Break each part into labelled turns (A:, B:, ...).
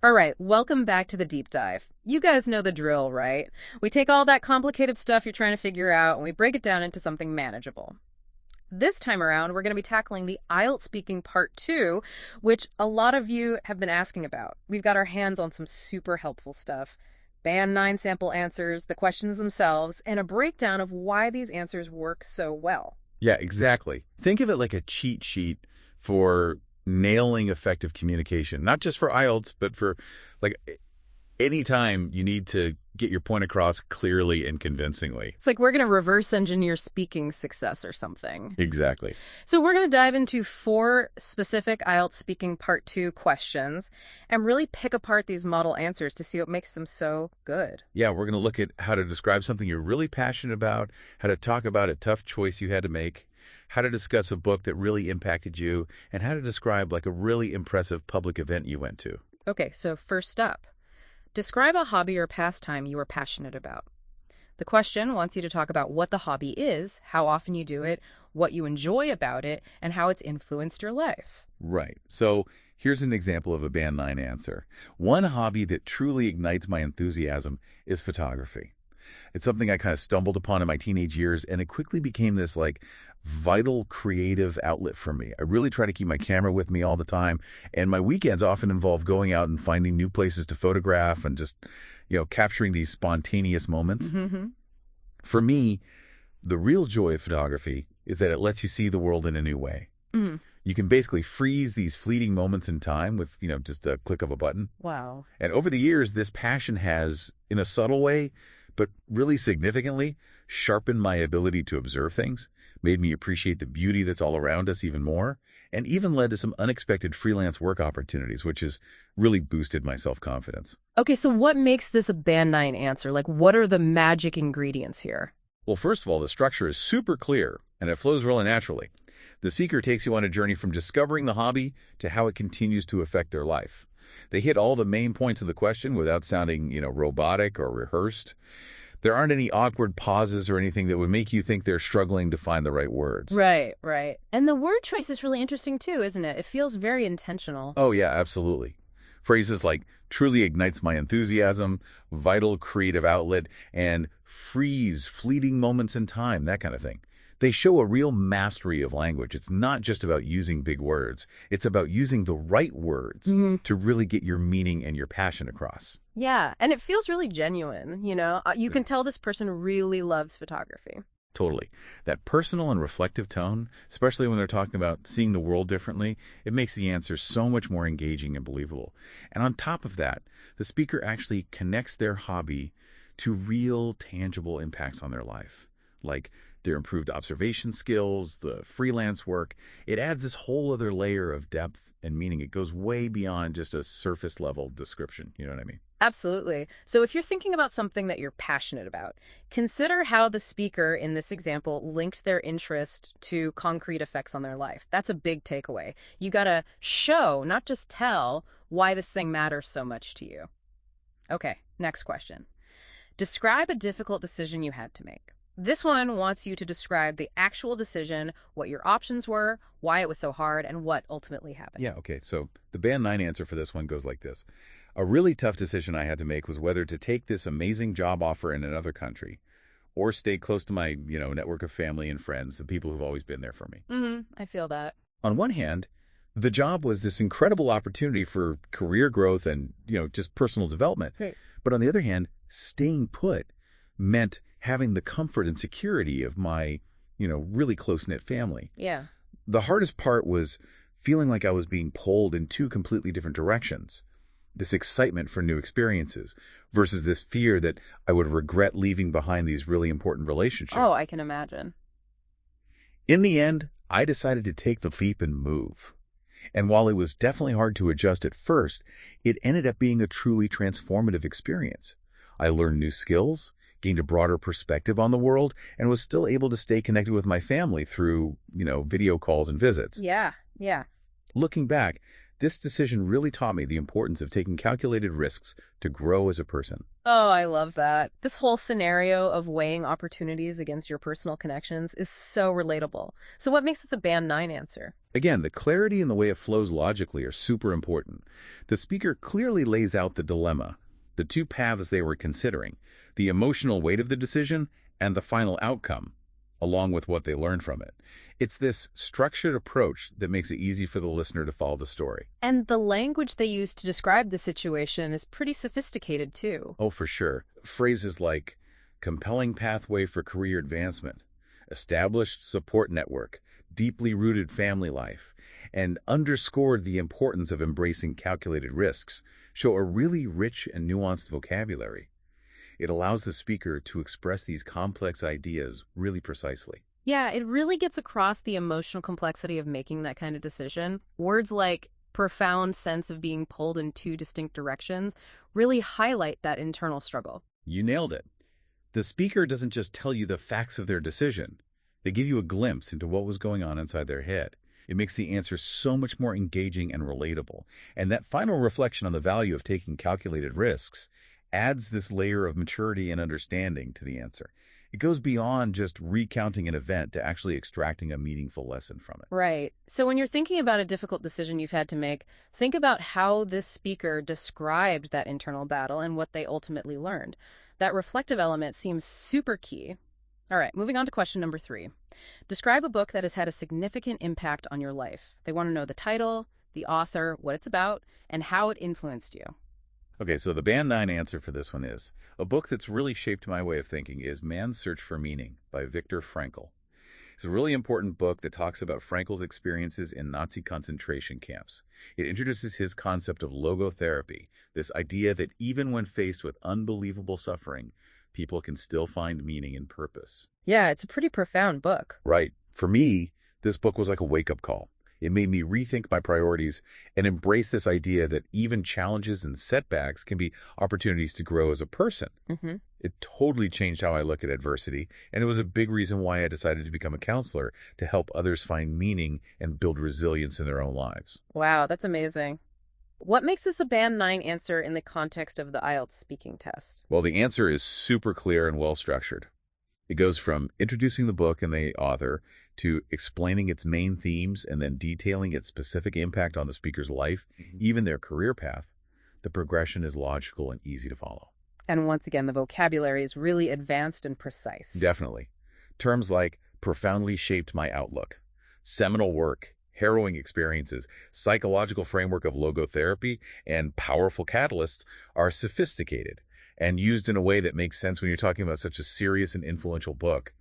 A: All right, welcome back to the deep dive. You guys know the drill, right? We take all that complicated stuff you're trying to figure out and we break it down into something manageable. This time around, we're going to be tackling the IELTS Speaking Part 2, which a lot of you have been asking about. We've got our hands on some super helpful stuff. Band 9 sample answers, the questions themselves, and a breakdown of why these answers work so well.
B: Yeah, exactly. Think of it like a cheat sheet for nailing effective communication, not just for IELTS, but for like any time you need to get your point across clearly and convincingly.
A: It's like we're going to reverse engineer speaking success or something.
B: Exactly.
A: So we're going to dive into 4 specific IELTS Speaking Part 2 questions and really pick apart these model answers to see what makes them so good.
B: Yeah, we're going to look at how to describe something you're really passionate about, how to talk about a tough choice you had to make, how to discuss a book that really impacted you, and how to describe like a really impressive public event you went to.
A: Okay, so first up, describe a hobby or pastime you are passionate about. The question wants you to talk about what the hobby is, how often you do it, what you enjoy about it, and how it's influenced your life.
B: Right. So here's an example of a Band 9 answer. One hobby that truly ignites my enthusiasm is photography. It's something I kind of stumbled upon in my teenage years, and it quickly became this like vital creative outlet for me. I really try to keep my camera with me all the time, and my weekends often involve going out and finding new places to photograph and just, capturing these spontaneous moments.
A: Mm-hmm.
B: For me, the real joy of photography is that it lets you see the world in a new way.
A: Mm-hmm.
B: You can basically freeze these fleeting moments in time with, just a click of a button.
A: Wow.
B: And over the years, this passion has, in a subtle way, but really significantly, sharpened my ability to observe things, made me appreciate the beauty that's all around us even more, and even led to some unexpected freelance work opportunities, which has really boosted my self-confidence.
A: Okay, so what makes this a Band 9 answer? Like, what are the magic ingredients here?
B: Well, first of all, the structure is super clear, and it flows really naturally. The seeker takes you on a journey from discovering the hobby to how it continues to affect their life. They hit all the main points of the question without sounding, robotic or rehearsed. There aren't any awkward pauses or anything that would make you think they're struggling to find the right words.
A: Right, right. And the word choice is really interesting too, isn't it? It feels very intentional.
B: Oh, yeah, absolutely. Phrases like truly ignites my enthusiasm, vital creative outlet, and freeze fleeting moments in time, that kind of thing. They show a real mastery of language. It's not just about using big words. It's about using the right words to really get your meaning and your passion across.
A: Yeah, and it feels really genuine, You can tell this person really loves photography.
B: Totally. That personal and reflective tone, especially when they're talking about seeing the world differently, it makes the answer so much more engaging and believable. And on top of that, the speaker actually connects their hobby to real, tangible impacts on their life, like their improved observation skills, the freelance work. It adds this whole other layer of depth and meaning. It goes way beyond just a surface level description. You know what I mean?
A: Absolutely. So if you're thinking about something that you're passionate about, consider how the speaker in this example linked their interest to concrete effects on their life. That's a big takeaway. You got to show, not just tell, why this thing matters so much to you. Okay, next question. Describe a difficult decision you had to make. This one wants you to describe the actual decision, what your options were, why it was so hard, and what ultimately happened.
B: Yeah, okay. So the Band 9 answer for this one goes like this. A really tough decision I had to make was whether to take this amazing job offer in another country or stay close to my, network of family and friends, the people who've always been there for me.
A: I feel that.
B: On one hand, the job was this incredible opportunity for career growth and, just personal development.
A: Right.
B: But on the other hand, staying put meant having the comfort and security of my, really close-knit family.
A: Yeah.
B: The hardest part was feeling like I was being pulled in 2 completely different directions. This excitement for new experiences versus this fear that I would regret leaving behind these really important relationships.
A: Oh, I can imagine.
B: In the end, I decided to take the leap and move. And while it was definitely hard to adjust at first, it ended up being a truly transformative experience. I learned new skills, gained a broader perspective on the world, and was still able to stay connected with my family through, video calls and visits.
A: Yeah.
B: Looking back, this decision really taught me the importance of taking calculated risks to grow as a person.
A: Oh, I love that. This whole scenario of weighing opportunities against your personal connections is so relatable. So what makes this a Band 9 answer?
B: Again, the clarity and the way it flows logically are super important. The speaker clearly lays out the dilemma, the two paths they were considering, the emotional weight of the decision and the final outcome, along with what they learned from it. It's this structured approach that makes it easy for the listener to follow the story.
A: And the language they use to describe the situation is pretty sophisticated, too.
B: Oh, for sure. Phrases like compelling pathway for career advancement, established support network, deeply rooted family life, and underscored the importance of embracing calculated risks show a really rich and nuanced vocabulary. It allows the speaker to express these complex ideas really precisely.
A: Yeah, it really gets across the emotional complexity of making that kind of decision. Words like profound sense of being pulled in two distinct directions really highlight that internal struggle.
B: You nailed it. The speaker doesn't just tell you the facts of their decision. They give you a glimpse into what was going on inside their head. It makes the answer so much more engaging and relatable. And that final reflection on the value of taking calculated risks adds this layer of maturity and understanding to the answer. It goes beyond just recounting an event to actually extracting a meaningful lesson from it.
A: Right. So when you're thinking about a difficult decision you've had to make, think about how this speaker described that internal battle and what they ultimately learned. That reflective element seems super key. All right, moving on to question number 3. Describe a book that has had a significant impact on your life. They want to know the title, the author, what it's about, and how it influenced you.
B: Okay, so the Band 9 answer for this one is, a book that's really shaped my way of thinking is Man's Search for Meaning by Viktor Frankl. It's a really important book that talks about Frankl's experiences in Nazi concentration camps. It introduces his concept of logotherapy, this idea that even when faced with unbelievable suffering, people can still find meaning and purpose.
A: Yeah, it's a pretty profound book.
B: Right. For me, this book was like a wake-up call. It made me rethink my priorities and embrace this idea that even challenges and setbacks can be opportunities to grow as a person. It totally changed how I look at adversity, and it was a big reason why I decided to become a counselor, to help others find meaning and build resilience in their own lives.
A: Wow, that's amazing. What makes this a Band 9 answer in the context of the IELTS speaking test?
B: Well, the answer is super clear and well-structured. It goes from introducing the book and the author to explaining its main themes and then detailing its specific impact on the speaker's life, even their career path. The progression is logical and easy to follow.
A: And once again, the vocabulary is really advanced and precise.
B: Definitely. Terms like profoundly shaped my outlook, seminal work, harrowing experiences, psychological framework of logotherapy, and powerful catalysts are sophisticated and used in a way that makes sense when you're talking about such a serious and influential book.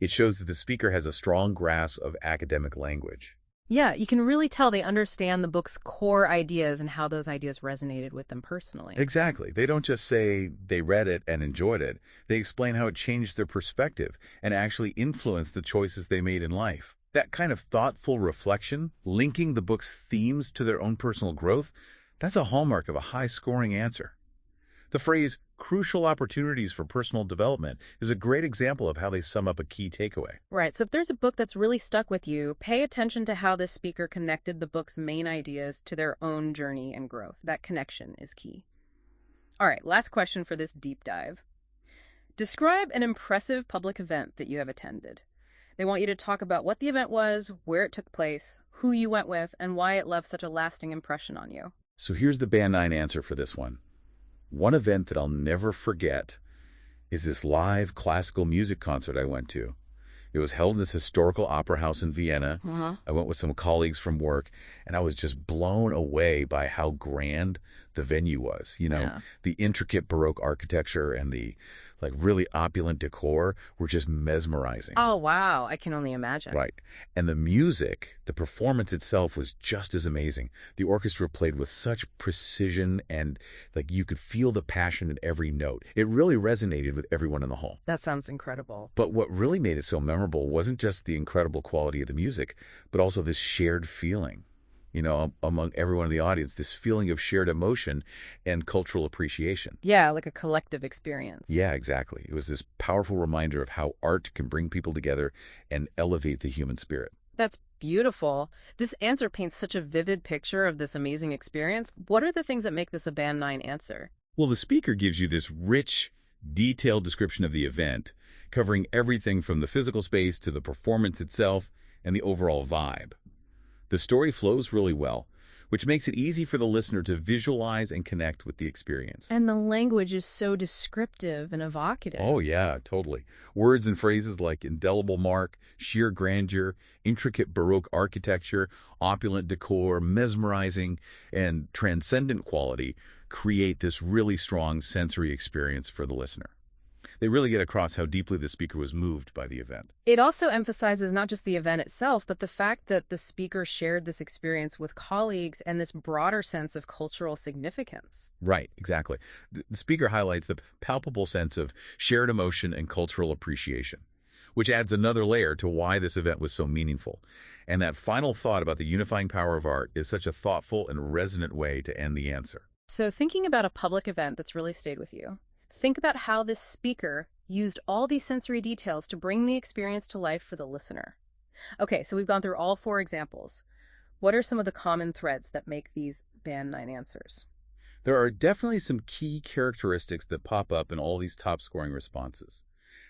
B: It shows that the speaker has a strong grasp of academic language.
A: Yeah, you can really tell they understand the book's core ideas and how those ideas resonated with them personally.
B: Exactly. They don't just say they read it and enjoyed it. They explain how it changed their perspective and actually influenced the choices they made in life. That kind of thoughtful reflection, linking the book's themes to their own personal growth, that's a hallmark of a high-scoring answer. The phrase, crucial opportunities for personal development, is a great example of how they sum up a key takeaway.
A: Right, so if there's a book that's really stuck with you, pay attention to how this speaker connected the book's main ideas to their own journey and growth. That connection is key. All right, last question for this deep dive. Describe an impressive public event that you have attended. They want you to talk about what the event was, where it took place, who you went with, and why it left such a lasting impression on you.
B: So here's the Band 9 answer for this one. One event that I'll never forget is this live classical music concert I went to. It was held in this historical opera house in Vienna. I went with some colleagues from work, and I was just blown away by how grand the venue was. The intricate Baroque architecture and the really opulent decor were just mesmerizing.
A: Oh, wow. I can only imagine.
B: Right. And the music, the performance itself was just as amazing. The orchestra played with such precision and you could feel the passion in every note. It really resonated with everyone in the hall.
A: That sounds incredible.
B: But what really made it so memorable wasn't just the incredible quality of the music, but also this shared feeling. Among everyone in the audience, this feeling of shared emotion and cultural appreciation.
A: Yeah, like a collective experience.
B: Yeah, exactly. It was this powerful reminder of how art can bring people together and elevate the human spirit.
A: That's beautiful. This answer paints such a vivid picture of this amazing experience. What are the things that make this a Band 9 answer?
B: Well, the speaker gives you this rich, detailed description of the event, covering everything from the physical space to the performance itself and the overall vibe. The story flows really well, which makes it easy for the listener to visualize and connect with the experience.
A: And the language is so descriptive and evocative.
B: Oh, yeah, totally. Words and phrases like indelible mark, sheer grandeur, intricate Baroque architecture, opulent decor, mesmerizing, and transcendent quality create this really strong sensory experience for the listener. They really get across how deeply the speaker was moved by the event.
A: It also emphasizes not just the event itself, but the fact that the speaker shared this experience with colleagues and this broader sense of cultural significance.
B: Right, exactly. The speaker highlights the palpable sense of shared emotion and cultural appreciation, which adds another layer to why this event was so meaningful. And that final thought about the unifying power of art is such a thoughtful and resonant way to end the answer.
A: So thinking about a public event that's really stayed with you, think about how this speaker used all these sensory details to bring the experience to life for the listener. Okay, so we've gone through all 4 examples. What are some of the common threads that make these Band 9 answers?
B: There are definitely some key characteristics that pop up in all these top-scoring responses.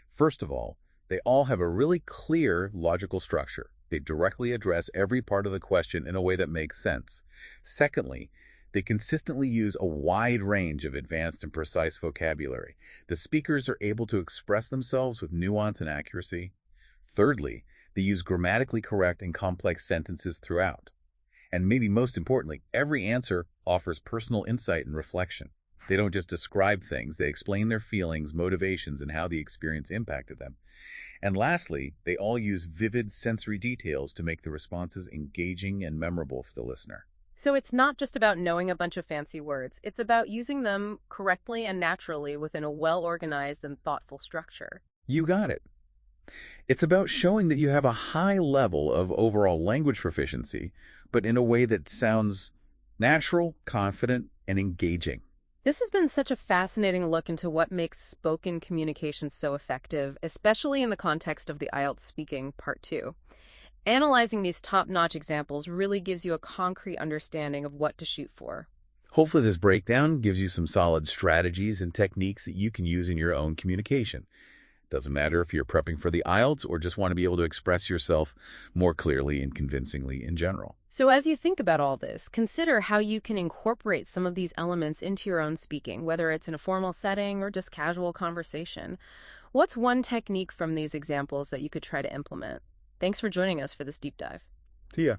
B: First of all, they all have a really clear logical structure. They directly address every part of the question in a way that makes sense. Secondly, they consistently use a wide range of advanced and precise vocabulary. The speakers are able to express themselves with nuance and accuracy. Thirdly, they use grammatically correct and complex sentences throughout. And maybe most importantly, every answer offers personal insight and reflection. They don't just describe things, they explain their feelings, motivations, and how the experience impacted them. And lastly, they all use vivid sensory details to make the responses engaging and memorable for the listener.
A: So it's not just about knowing a bunch of fancy words. It's about using them correctly and naturally within a well-organized and thoughtful structure.
B: You got it. It's about showing that you have a high level of overall language proficiency, but in a way that sounds natural, confident, and engaging.
A: This has been such a fascinating look into what makes spoken communication so effective, especially in the context of the IELTS Speaking Part 2. Analyzing these top-notch examples really gives you a concrete understanding of what to shoot for.
B: Hopefully this breakdown gives you some solid strategies and techniques that you can use in your own communication. Doesn't matter if you're prepping for the IELTS or just want to be able to express yourself more clearly and convincingly in general.
A: So as you think about all this, consider how you can incorporate some of these elements into your own speaking, whether it's in a formal setting or just casual conversation. What's one technique from these examples that you could try to implement? Thanks for joining us for this deep dive.
B: See ya.